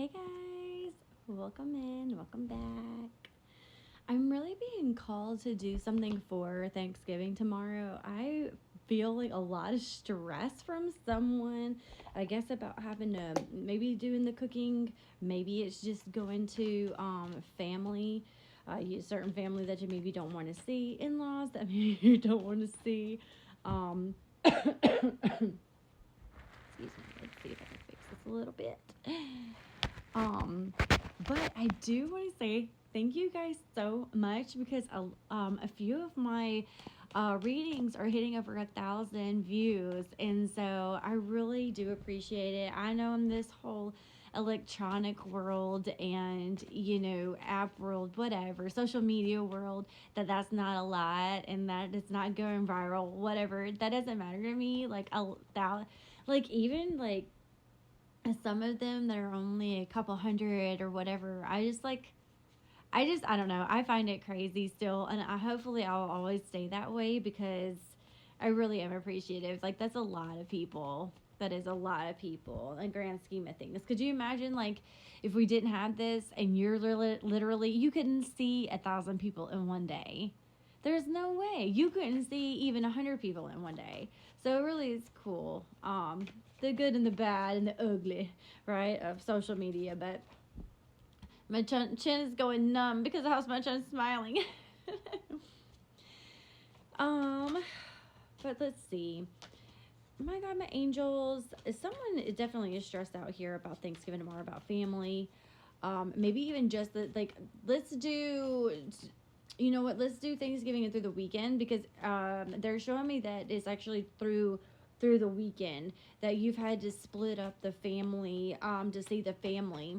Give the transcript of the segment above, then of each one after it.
Hey guys, welcome in, welcome back. I'm really being called to do something for Thanksgiving tomorrow. I feel like a lot of stress from someone, I guess, about having to maybe doing the cooking. Maybe it's just going to family, certain family that you maybe don't want to see, in laws that maybe you don't want to see. Excuse me, let's see if I can fix this a little bit. Um, but I do want to say thank you guys so much because a few of my readings are hitting over 1,000 views, and so I really do appreciate it. I know in this whole electronic world and app world, whatever, social media world, that's not a lot and that it's not going viral, whatever, that doesn't matter to me. Even like some of them that are only a couple hundred or whatever, I don't know, I find it crazy still, and hopefully I'll always stay that way because I really am appreciative. Like, that's a lot of people. That is a lot of people in the grand scheme of things. Could you imagine, like, if we didn't have this and you're literally you couldn't see 1,000 people in one day? There's no way you couldn't see even 100 people in one day. So it really is cool. The good and the bad and the ugly, right, of social media. But my chin is going numb because of how much I'm smiling. um, but let's see. My God, my angels. Someone definitely is stressed out here about Thanksgiving tomorrow, about family. Maybe even just like, let's do. You know what? Let's do Thanksgiving and through the weekend because they're showing me that it's actually through the weekend that you've had to split up the family to see the family.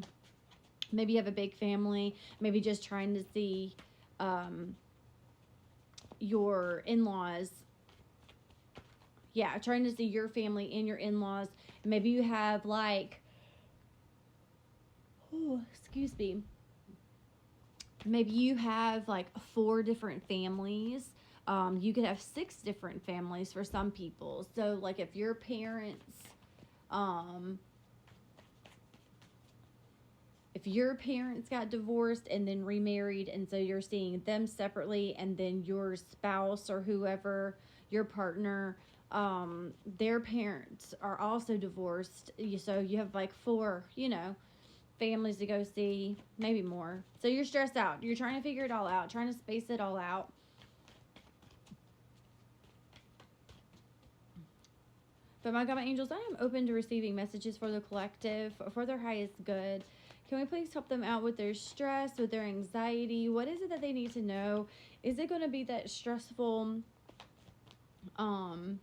Maybe you have a big family. Maybe just trying to see your in-laws. Yeah, trying to see your family and your in-laws. Maybe you have like, oh, excuse me. Maybe you have like 4 different families. You could have 6 different families for some people. So like if your parents, um, if your parents got divorced and then remarried, and so you're seeing them separately, and then your spouse or whoever, your partner, their parents are also divorced. So you have like 4, families to go see, maybe more. So you're stressed out. You're trying to figure it all out, trying to space it all out. But my God, my angels, I am open to receiving messages for the collective, for their highest good. Can we please help them out with their stress, with their anxiety? What is it that they need to know? Is it going to be that stressful? I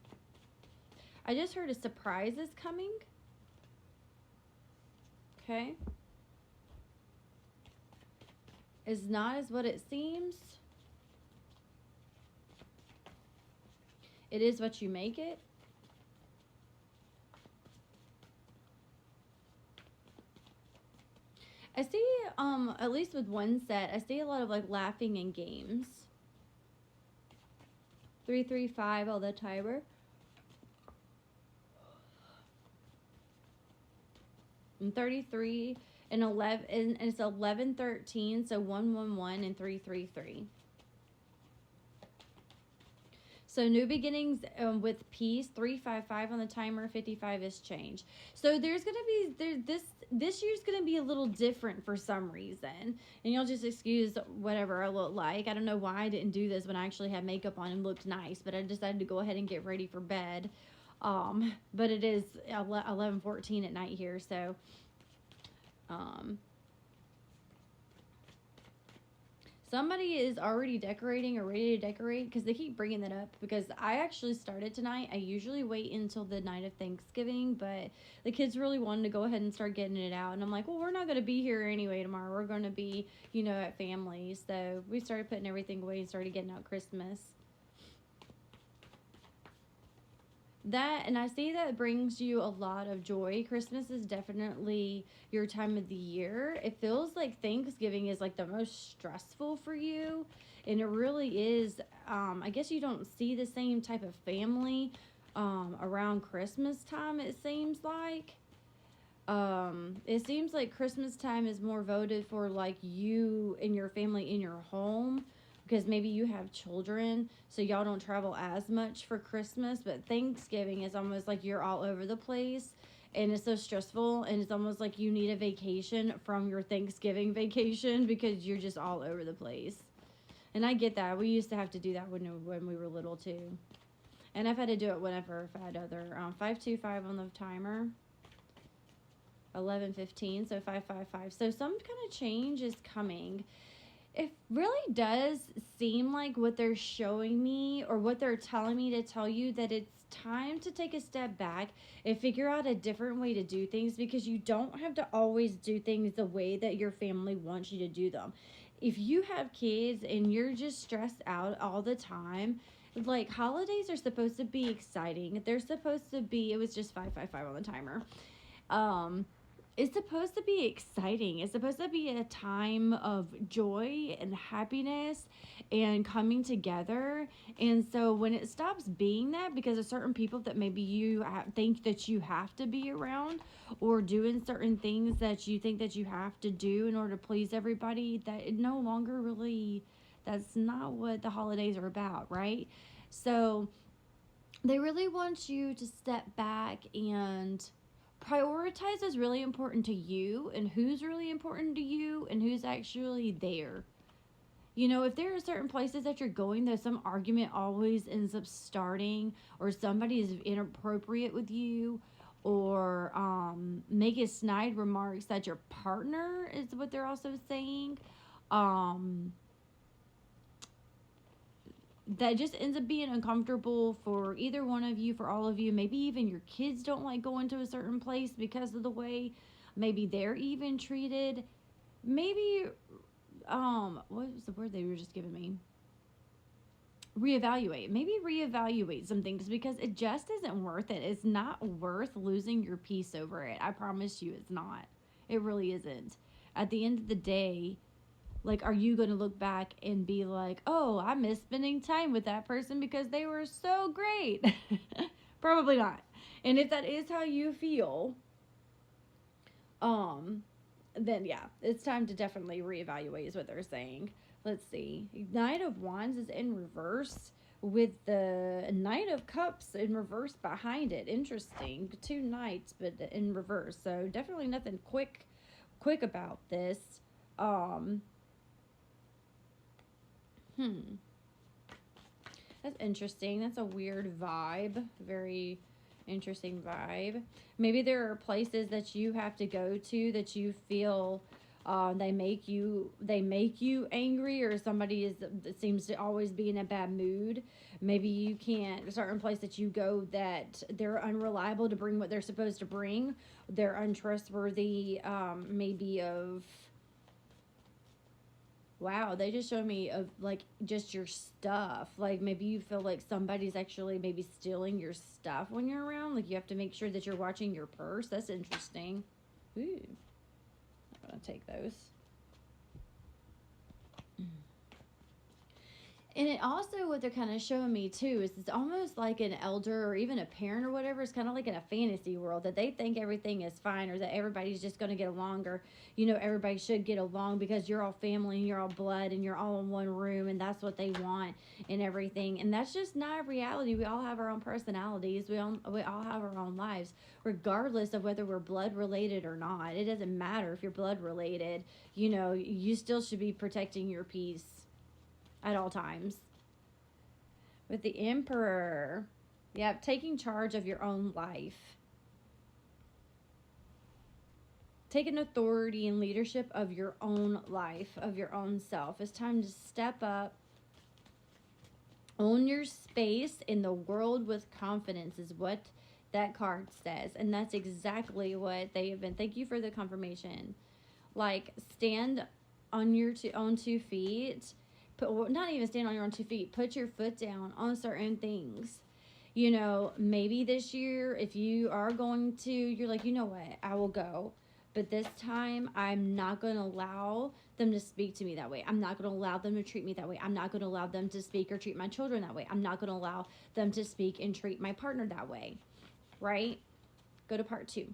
just heard a surprise is coming. Okay. Is not as what it seems. It is what you make it. I see, at least with one set, I see a lot of like laughing and games. 335 all the timer. And 33 and 11, and it's 1113, so 111 and 333. So new beginnings with peace. 355 on the timer. 55 is change. So there's gonna be this year's gonna be a little different for some reason, and you'll just excuse whatever I look like. I don't know why I didn't do this when I actually had makeup on and looked nice, but I decided to go ahead and get ready for bed. But it is 11:14 at night here, so somebody is already decorating or ready to decorate because they keep bringing that up because I actually started tonight. I usually wait until the night of Thanksgiving, but the kids really wanted to go ahead and start getting it out. And I'm like, well, we're not going to be here anyway tomorrow. We're going to be, at family. So we started putting everything away and started getting out Christmas. That, and I see that brings you a lot of joy. Christmas is definitely your time of the year. It feels like Thanksgiving is like the most stressful for you, and it really is. I guess you don't see the same type of family around Christmas time, it seems like. It seems like Christmas time is more voted for like you and your family in your home because maybe you have children, so y'all don't travel as much for Christmas. But Thanksgiving is almost like you're all over the place and it's so stressful, and it's almost like you need a vacation from your Thanksgiving vacation because you're just all over the place. And I get that. We used to have to do that when we were little too. And I've had to do it whenever I've had other 525 on the timer. 11:15, so 555. So some kind of change is coming. It really does seem like what they're showing me or what they're telling me to tell you, that it's time to take a step back and figure out a different way to do things, because you don't have to always do things the way that your family wants you to do them. If you have kids and you're just stressed out all the time, like, holidays are supposed to be exciting. They're supposed to be, it was just 555 on the timer. It's supposed to be exciting. It's supposed to be a time of joy and happiness and coming together. And so when it stops being that because of certain people that maybe you think that you have to be around, or doing certain things that you think that you have to do in order to please everybody, that it no longer really, that's not what the holidays are about, right? So they really want you to step back and prioritize what's really important to you and who's really important to you and who's actually there. You know, if there are certain places that you're going that some argument always ends up starting, or somebody is inappropriate with you, or making snide remarks that your partner is what they're also saying, that just ends up being uncomfortable for either one of you, for all of you. Maybe even your kids don't like going to a certain place because of the way maybe they're even treated. Maybe, what was the word they were just giving me? Reevaluate. Maybe reevaluate some things, because it just isn't worth it. It's not worth losing your peace over it. I promise you it's not. It really isn't. At the end of the day, like, are you going to look back and be like, oh, I miss spending time with that person because they were so great? Probably not. And if that is how you feel, then yeah, it's time to definitely reevaluate is what they're saying. Let's see. Knight of Wands is in reverse with the Knight of Cups in reverse behind it. Interesting. Two knights, but in reverse. So definitely nothing quick about this. That's interesting. That's a weird vibe. Very interesting vibe. Maybe there are places that you have to go to that you feel they make you angry, or somebody that seems to always be in a bad mood. Maybe you can't, a certain place that you go that they're unreliable to bring what they're supposed to bring. They're untrustworthy, maybe of, wow, they just showed me of like just your stuff. Like, maybe you feel like somebody's actually maybe stealing your stuff when you're around. Like, you have to make sure that you're watching your purse. That's interesting. Ooh, I'm gonna take those. And it also, what they're kind of showing me too, is it's almost like an elder or even a parent or whatever. It's kind of like in a fantasy world that they think everything is fine, or that everybody's just going to get along, or, you know, everybody should get along because you're all family and you're all blood and you're all in one room, and that's what they want and everything. And that's just not reality. We all have our own personalities. We all have our own lives, regardless of whether we're blood related or not. It doesn't matter if you're blood related. You know, you still should be protecting your peace at all times. With the Emperor, yeah, taking charge of your own life, taking authority and leadership of your own life, of your own self. It's time to step up, own your space in the world with confidence, is what that card says. And that's exactly what they have been. Thank you for the confirmation. Like, stand on your own 2 feet. Not even stand on your own 2 feet. Put your foot down on certain things. You know, maybe this year, if you are going to, you're like, you know what, I will go. But this time, I'm not going to allow them to speak to me that way. I'm not going to allow them to treat me that way. I'm not going to allow them to speak or treat my children that way. I'm not going to allow them to speak and treat my partner that way. Right? Go to part 2.